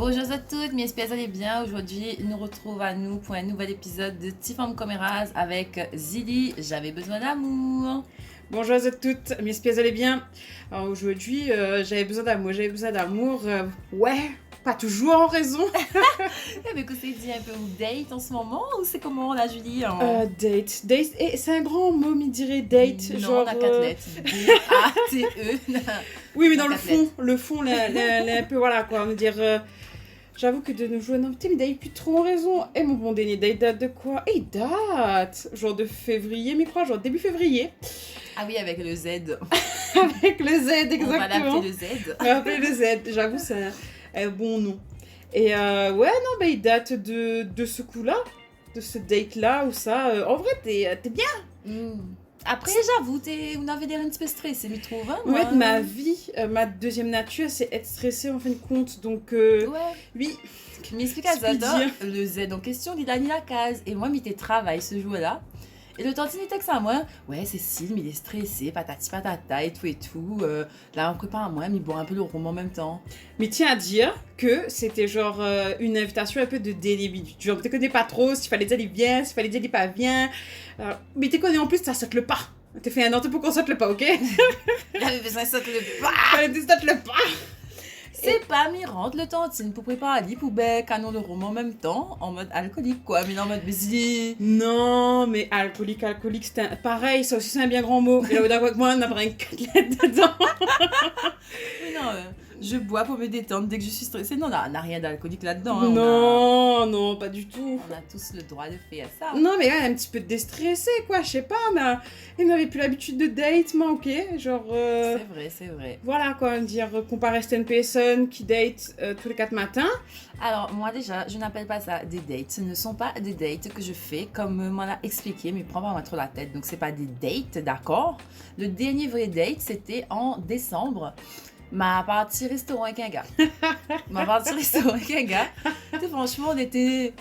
Bonjour à toutes, mes espèces, allez bien. Aujourd'hui, nous retrouvons à nous pour un nouvel épisode de Tifam Coméras avec Zili. J'avais besoin d'amour. Bonjour à toutes, mes espèces, allez bien. Alors aujourd'hui, j'avais besoin d'amour. Ouais, pas toujours en raison. Mais que c'est dit un peu ou date en ce moment ou c'est comment la Julie Date. Et c'est un grand mot, il dirait date. Non, genre, la cathlète. D-A-T-E. Oui, mais dans le fond, un peu, voilà quoi, on va dire. J'avoue que de nos jours, non, putain, mais d'ailleurs, plus trop en raison. Et mon bon dernier date date de quoi? Il date genre de février, mais quoi, genre début février. Ah oui, avec le Z. Avec le Z, exactement. On va l'appeler le Z. On va appeler le Z, j'avoue, c'est un bon nom. Et ouais, non, bah, il date de ce coup-là, de ce date-là, où ça, en vrai, t'es bien. Après, j'avoue, on avait l'air un petit peu stressé, mais trouve. En fait, ma vie, ma deuxième nature, c'est être stressée en fin de compte. Donc, oui. Mais explique à Zada, le Z en question, il a mis la case. Et moi, j'étais travail ce jour-là. Et le tantin texte à moi, ouais, Cécile, mais il est stressé, patati patata et tout. Là, on prépare à moi, mais il boit un peu le rhum en même temps. Mais tiens à dire que c'était genre une invitation un peu de début. Genre, tu connais pas trop, s'il fallait dire il vient, s'il fallait dire il pas vient. Mais tu connais en plus, ça saute le pas. T'as fait un an pour qu'on saute le pas, ok? Il avait besoin de sauter le pas. Fallait que tu sautes le pas. C'est pas mirante le tantine pour préparer Ali pour canon de rhum en même temps, en mode alcoolique quoi, mais en mode busy. Non, mais alcoolique, c'est pareil, ça aussi c'est un bien grand mot. Et là, d'accord avec moi, on a pris une côtelette dedans. Mais non, je bois pour me détendre dès que je suis stressée. Non, on n'a rien d'alcoolique là-dedans. Hein, non, pas du tout. On a tous le droit de faire ça. Non, mais ouais, un petit peu déstressé, quoi, je sais pas, mais il n'avait plus l'habitude de date, moi, ok, genre... C'est vrai. Voilà, quoi, dire, comparer certaines personnes qui date tous les 4 matins. Alors, moi déjà, je n'appelle pas ça des dates. Ce ne sont pas des dates que je fais, comme m'en a expliqué, mais prends pas moi trop la tête. Donc, c'est pas des dates, d'accord? Le dernier vrai date, c'était en décembre. Ma partie restaurant avec un gars. Franchement, on était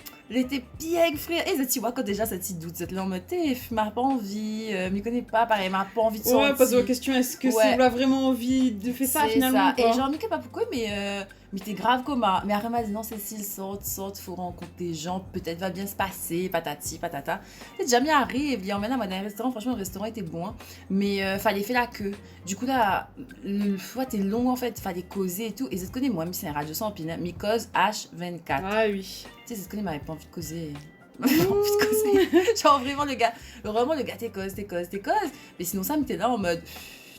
piègue, frère. Et tu vois, quand déjà, ça t'y doute. Cette là en mode, m'a pas envie, m'y connais pas, pareil, m'a pas envie de sortir. Ouais, pose la question, est-ce que c'est là vraiment envie de faire ça, finalement, quoi. Et genre, m'y connais pas pourquoi, mais t'es grave coma. Mais après, m'a dit, non, Cécile, sorte, faut rencontrer des gens, peut-être va bien se passer, patati, patata. Et déjà, m'y arrive, il emmène à moi dans un restaurant, franchement, le restaurant était bon, hein, mais fallait faire la queue. Du coup, là, le fois, t'es long, en fait, fallait causer et tout. Et je connais, moi, mais c'est un radio sans pile, mais cause H24. Ah oui. Tu sais, je connais, m'avait pas envie de causer. Genre, vraiment, le gars, t'es cause. Mais sinon, ça m'était là en mode.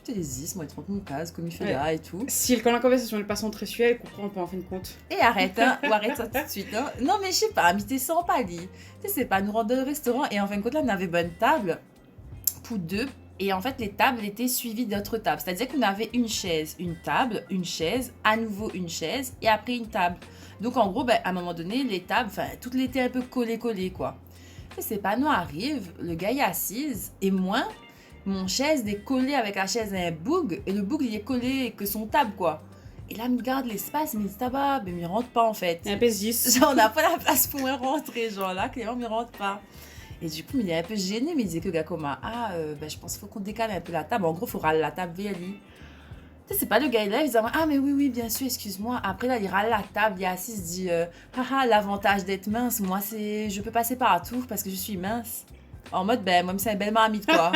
T'es des moi, il te rentre mon case, comme il fait là et tout. Si, quand la conversation elle passe entre elle comprend pas en fin de compte. Et arrête, hein, ou arrête ça tout de suite. Hein. Non, mais je sais pas, mais t'es sans pali. Tu sais, c'est pas nous rendre au restaurant. Et en fin de compte, là, on avait bonne table pour deux. Et en fait, les tables étaient suivies d'autres tables. C'est-à-dire qu'on avait une chaise, une table, une chaise, à nouveau une chaise, et après une table. Donc, en gros, à un moment donné, les tables, toutes les étaient un peu collées, quoi. Et c'est pas nous arrive, le gars il est assise, et moi, mon chaise est collée avec la chaise à un boug, et le boug il est collé que son table, quoi. Et là, il me garde l'espace, il me dit tabac, mais il rentre pas en fait. Un peu 10. Genre, on n'a pas la place pour rentrer, genre là, Clément, il rentre pas. Et du coup, il est un peu gêné, mais il disait que le gars, comme je pense qu'il faut qu'on décale un peu la table. En gros, il faut râler la table vers lui. Tu sais, c'est pas le gars, il lève, il dit ah, mais oui, bien sûr, excuse-moi. Après, là, il râle la table, il est assis, il se dit l'avantage d'être mince, moi, c'est je peux passer partout parce que je suis mince. En mode, moi, c'est une belle marmite, quoi.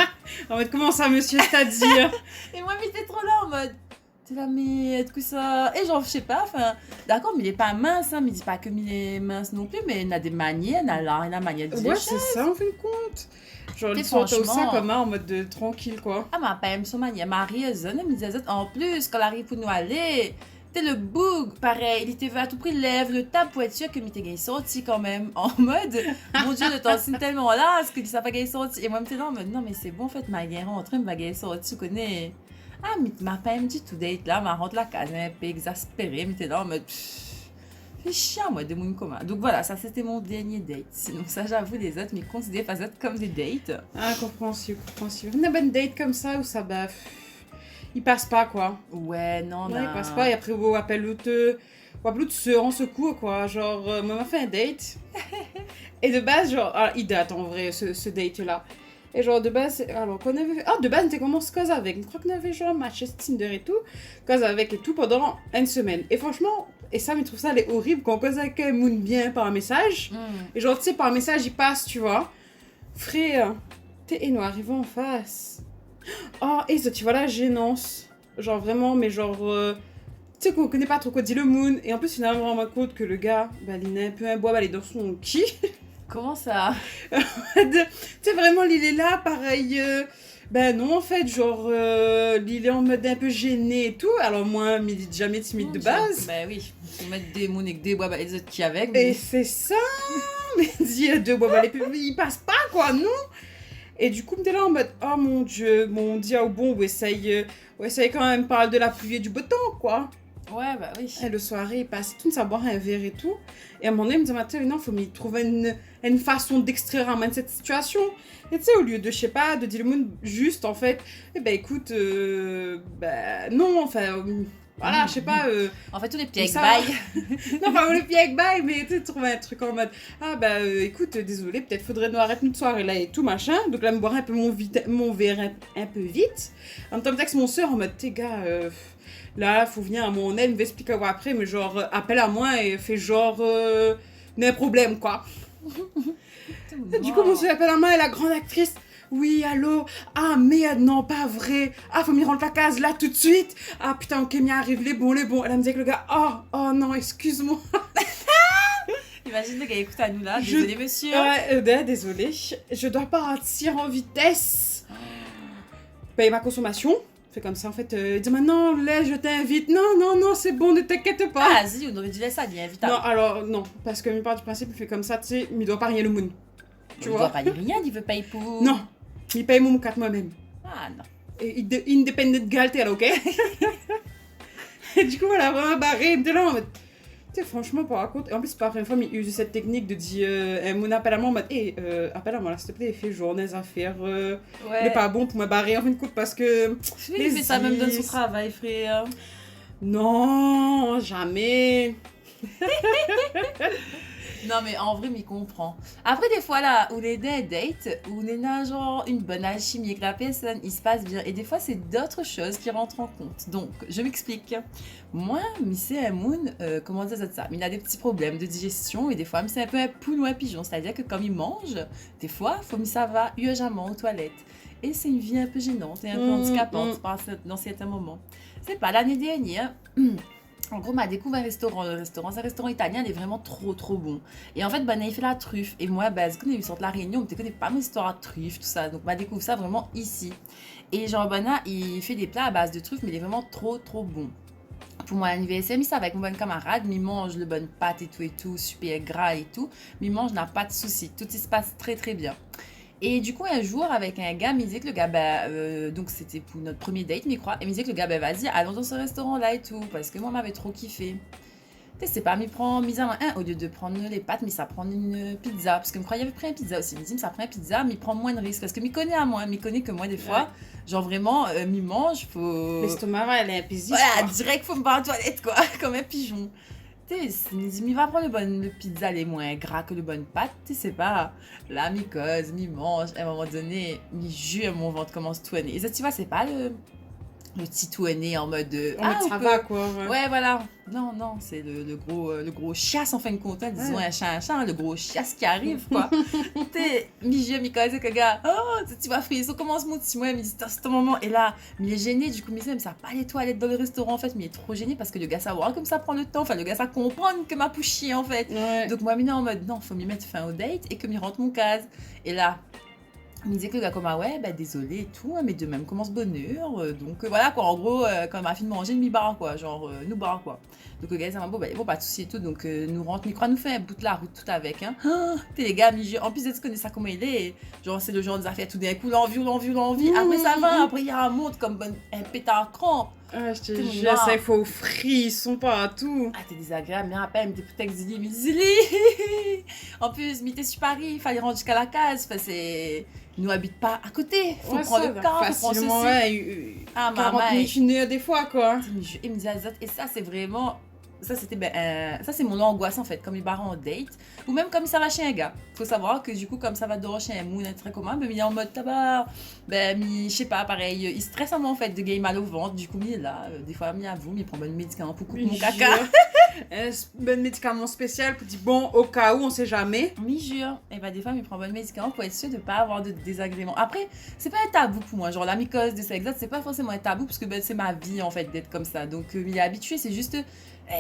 En mode, comment ça, monsieur, c'est-à-dire? Et moi, il était trop là, en mode. T'es là, mais est-ce que ça. Et genre, je sais pas, d'accord, mais il est pas mince, hein, mais il dit pas que il est mince non plus, mais il a des manières, il a la manière de dire. Ouais, c'est ça, en fin de compte. Genre, il sort au sein comme en mode de tranquille, quoi. Ah, mais pas même son manière. Marie, elle me disait, en plus, quand elle arrive pour nous aller, t'es le boug, pareil, il était à tout prix lève le table pour être sûr que m'était gay sorti quand même, en mode, mon Dieu, le temps c'est tellement là, parce qu'il savait pas gay sorti. Et moi, je me là en mode, non, mais c'est bon, en fait, ma guerre rentrée, ma gay sorti, tu connais. Ah, mais ma pas me dit tout date là, ma rentre la case, un peu exaspérée, mais t'es là en mode. Fais chiant, moi, de mon commun. Donc voilà, ça c'était mon dernier date. Sinon, ça, j'avoue, les autres, mais considèrent pas ça comme des dates. Ah, compréhensible. Une bonne date comme ça où ça baffe. Il passe pas, quoi. Ouais, non, il passe pas, et après, on appelle l'autre. On appelle l'autre se rend secours, quoi. Genre, moi, m'a fait un date. Et de base, genre, il date en vrai, ce date-là. Et genre, de base, alors qu'on avait fait... de base, on était commencé à cause avec. Je crois qu'on avait genre matché Tinder et tout. Cause avec et tout pendant une semaine. Et franchement, Et ça, il trouve ça, elle est horrible quand on cause avec Moon bien par un message. Et genre, tu sais, par un message, il passe, tu vois. Frère, et nous arrivons en face. Oh, et ça, tu vois la gênance. Genre, vraiment, mais genre... tu sais qu'on connaît pas trop quoi dit le Moon. Et en plus, finalement, on rend compte que le gars, bah, il est un peu un bois, bah, il est dans son qui. Comment ça? Tu sais, vraiment, il est là, pareil... Ben non, en fait, genre, il est en mode un peu gêné et tout. Alors moi, il est jamais timide de base. Bah oui, faut mettre des mots avec des bois, bah, les autres qui avec. Et c'est ça. Mais il y a deux bois, bah, il passe pas, quoi, non. Et du coup, t'es là en mode, oh mon dieu, mon dieu, oh bon, ouais, ça y est quand même parler de la pluie et du beau temps, quoi. Ouais, bah oui. Et le soirée, il passe tout à boire un verre et tout. Et à un moment donné, il me dit, Mathieu, non, faut me trouver une façon d'extraire un de cette situation. Et tu sais, au lieu de, je sais pas, de dire le monde juste, en fait, eh ben écoute, non, enfin, voilà, je sais pas. En fait, tous les petits ça... bail. Non, pas le pied avec bail, mais tu sais, trouver un truc en mode, ah bah écoute, désolé, peut-être faudrait nous arrêter notre soirée là et tout, machin. Donc là, me boire un peu mon verre un peu vite. En même temps, texte mon soeur en mode, t'es gars, là, faut venir à mon aide, me expliquer après, mais genre, appelle à moi et fais genre, n'a un problème, quoi. Du coup, mon soeur appelle à moi et la grande actrice. Oui, allô? Ah, merde, non, pas vrai. Ah, faut m'y rendre la case là tout de suite. Ah, putain, ok, m'y arrive, les bons. Elle me dit que le gars, oh non, excuse-moi. Imagine le gars écoute à nous là. Désolé, monsieur. Ouais, désolé. Je dois partir en vitesse. Paye ma consommation. Fait comme ça, en fait, dis maintenant, là, je t'invite. Non, c'est bon, ne t'inquiète pas. Ah, si, on aurait dû laisser ça, il est invitable. Non, alors, non, parce que, part du principe, il fait comme ça, tu sais, il doit pas rien le moon. Tu vois? Il doit pas dire rien, il veut payer pour. Non, il paye mon 4 moi-même. Ah, non. Et independent girl, ok? Et du coup, voilà, vraiment barré, de là, en mode. Tu sais, franchement, par contre, en plus, c'est pas la première fois, mais il use cette technique de dire, mon appel à moi en mode, appelle à moi là, s'il te plaît, fais journée affaires. Il est pas bon pour me barrer en fin de compte parce que. Oui, il fait ça même dans son travail, frère. Non, jamais. Non, mais en vrai, m'y comprend. Après, des fois, là, où on est dans date, où on est dans, genre, une bonne alchimie avec la personne, il se passe bien. Et des fois, c'est d'autres choses qui rentrent en compte. Donc, je m'explique. Moi, c'est un moon, comment dire ça? Il a des petits problèmes de digestion et des fois, c'est un peu un poule ou un pigeon. C'est-à-dire que quand il mange, des fois, ça va urgemment aux toilettes. Et c'est une vie un peu gênante et un peu handicapante dans certains moments. C'est pas l'année dernière. En gros, m'a découvert un restaurant. Le restaurant, c'est un restaurant italien, il est vraiment trop bon. Et en fait, il fait la truffe. Et moi, je connais sorte la Réunion, je connais pas mon histoire de truffe, tout ça. Donc, m'a découvert ça vraiment ici. Et genre, il fait des plats à base de truffe, mais il est vraiment trop bon. Pour mon anniversaire, ça avec mon bon camarade, il mange le bonne pâte et tout, super gras et tout. Mais il mange, n'a pas de souci. Tout se passe très bien. Et du coup, un jour, avec un gars, il me disait que le gars, donc c'était pour notre premier date, mais crois, il me disait que le gars, vas-y, allons dans ce restaurant-là et tout, parce que moi, m'avait trop kiffé. Tu sais, c'est pas, mis à un, au lieu de prendre les pâtes, mais ça prend une pizza, parce que je crois qu'il avait pris une pizza aussi. Il me dit, ça prend une pizza, mais il prend moins de risques, parce que m'y connaît à moi, m'y connaît que moi, des fois, genre vraiment, m'y mange, faut. L'estomac, elle est impaisible. Voilà, direct, faut me barrer à la toilette, quoi, comme un pigeon. Tu sais, il va prendre le pizza les moins gras que le bonne pâte, tu sais, c'est pas là, mi cause, mi mange, à un moment donné, mi jure, mon ventre commence à tourner. Et ça, tu vois, c'est pas le petit tourner en mode ça va, quoi. Ouais, voilà. Non, c'est le gros chasse en fin de compte, hein, disons un chat, le gros chasse qui arrive, quoi. T'es mi-jeu, mi-cause, que gars, tu vois, frisson commence mon petit moi, il me dit, c'est ton moment. Et là, il est gêné, du coup, il me dit, ça n'a pas les toilettes dans le restaurant, en fait, mais il est trop gêné parce que le gars, ça voit comme ça prend le temps, enfin, le gars, ça comprend que m'a poussé, en fait. Ouais. Donc, moi, il est en mode, non, faut m'y mettre fin au date et que m'y rentre mon case. Et là, il me disait que le gars comme désolé et tout, mais de même commence bonheur, donc voilà quoi, en gros quand ma fille manger, nous barre quoi, genre nous barre quoi. Donc le gars ça m'a bon pas de soucis et tout, donc nous rentre, nous fait un bout de la route tout avec hein. T'es les gars, en plus tu connais ça comment il est, genre c'est le genre des affaires tout d'un coup, l'envie, après ça va, après il y a un monde comme un pétard crampe. Ah, je te jure, ça il faut frisson partout. Ah, t'es désagréable, mais rappelle, mais t'es peut-être Zili. En plus, mais t'es sur Paris, il fallait rendre jusqu'à la case, enfin c'est. Nous habite pas à côté, faut prendre le car, faut prendre ceci. 40 minutes, une heure des fois quoi. Il me disait et ça c'est vraiment. Ça c'était ça c'est mon angoisse en fait, comme il barre en date ou même comme ça va chez un gars. Faut savoir que du coup comme ça va dehors chez un moon très commun, il est en mode tabac, je sais pas pareil, il stresse à moi en fait de gagner mal au ventre, du coup il est là, des fois il avoue, il prend un médicament pour couper mon caca. Un médicament spécial pour dire bon, au cas où, on sait jamais. Mais jure, et bah des fois, il prend bon médicament pour être sûr de pas avoir de désagréments. Après, c'est pas un tabou pour moi. Genre, la mycose de sexe, c'est pas forcément un tabou parce que ben, c'est ma vie en fait d'être comme ça. Donc, il est habitué, c'est juste.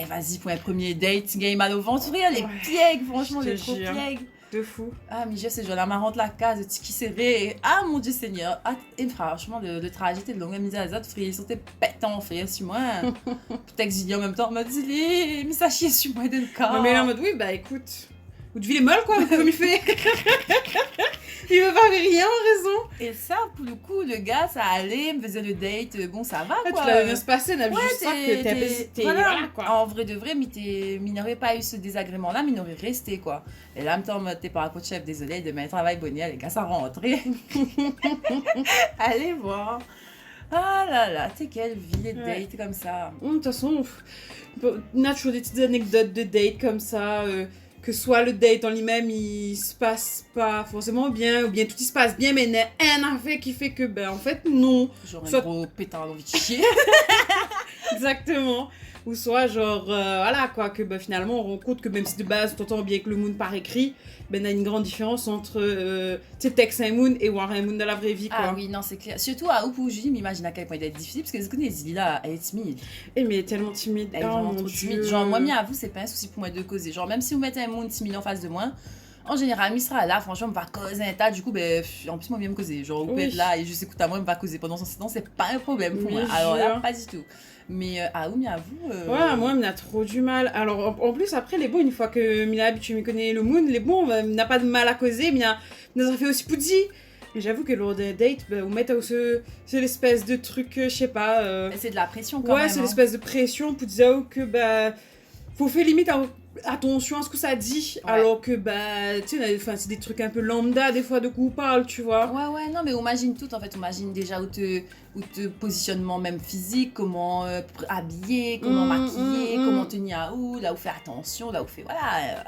Vas-y, pour un premier date, game mal au ventre, regarde les piègues, franchement, les trop piègues. De fou. Ah, mais je sais, genre la marrante la case, le tiki serré. Ah, mon Dieu Seigneur. Ah, et franchement, le trajet de longue mise à l'autre, frère, ils sont pétants, frère, sur moi. Peut-être que en même temps, m'a dit, mais ça chie sur moi d'un cas. Mais là, en mode, oui, bah écoute, vous devez les molles, quoi, comme il fait. Il veut pas rien, raison. Et ça, pour le coup, le gars, ça allait, me faisait le date, bon, ça va, quoi. Tu l'avais bien se passer, n'a juste ça que t'es voilà, quoi. En vrai de vrai, mais il n'aurait pas eu ce désagrément-là, mais il aurait resté, quoi. Et là, en même temps, t'es pas un coach chef, désolé, demain, travail bonnier, les gars, ça rentre. Allez voir. Ah là là, t'es quelle vie, les dates comme ça. De toute façon, on a toujours des petites anecdotes de dates comme ça. Que soit le date en lui-même, il se passe pas forcément bien, ou bien tout il se passe bien, mais il y a un affaire qui fait que, ben en fait, non. Genre soit... un gros pétard d'envie de chier. Exactement. Ou soit, genre, voilà, quoi, que ben, finalement, on rend compte que même si de base, t'entends bien que le moon par écrit, ben il y a une grande différence entre, tu sais, Tex un moon et voir un moon dans la vraie vie, quoi. Ah oui, non, c'est clair. Surtout à Oup où je m'imagine à quel point il doit être difficile, parce que vous connaissez là, elle est timide. Et mais elle est tellement timide. Elle est vraiment trop timide. Genre, moi, à vous, c'est pas un souci pour moi de causer. Genre, même si vous mettez un moon timide en face de moi, en général, il sera là, franchement, on va causer un tas. Du coup, ben, en plus, moi, bien me causer. Genre, vous peut être là et juste écoute à moi, on va causer pendant son silence, c'est pas un problème pour moi. Alors là, pas du tout. Mais à vous, ouais, moi, il a trop du mal. Alors, en plus, après, les bons, une fois que Mila tu me connais le moon, les bons, n'a pas de mal à causer, mais ça fait aussi poudzi. Mais j'avoue que lors d'un date, vous mettez c'est l'espèce de truc, je sais pas. C'est de la pression quand même. Ouais, c'est l'espèce de pression pour dire que, faut faire limite attention à ce que ça dit, alors que tu sais, c'est des trucs un peu lambda des fois de quoi on parle, tu vois. Ouais, non, mais on imagine tout en fait, on imagine déjà où te positionnement même physique, comment habiller, comment maquiller, comment tenir à où, là où faire attention, là où fait voilà.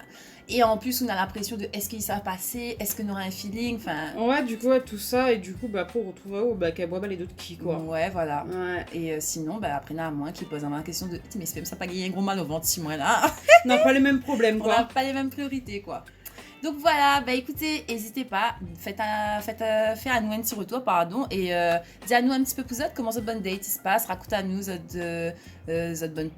Et en plus, on a l'impression de est-ce qu'ils savent passer, est-ce qu'on aura un feeling, enfin. Ouais, du coup, tout ça, et du coup, après, on retrouve qu'elle boit les d'autres qui, quoi. Ouais, voilà. Ouais. Et sinon, après, il y en a moins qui posent la question de mais c'est même ça pas gagner un gros mal au ventre, 6 mois là. On n'a pas les mêmes problèmes, quoi. On n'a pas les mêmes priorités, quoi. Donc voilà, écoutez, n'hésitez pas, faites à nous un petit retour, pardon, et dis à nous un petit peu plus comment cette bonne date il se passe, raconte à nous cette bonne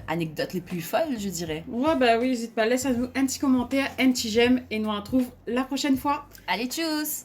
anecdotes les plus folles, je dirais. Ouais, oui, n'hésite pas, laisse à nous un petit commentaire, un petit j'aime, et nous on retrouve la prochaine fois. Allez, tchuss!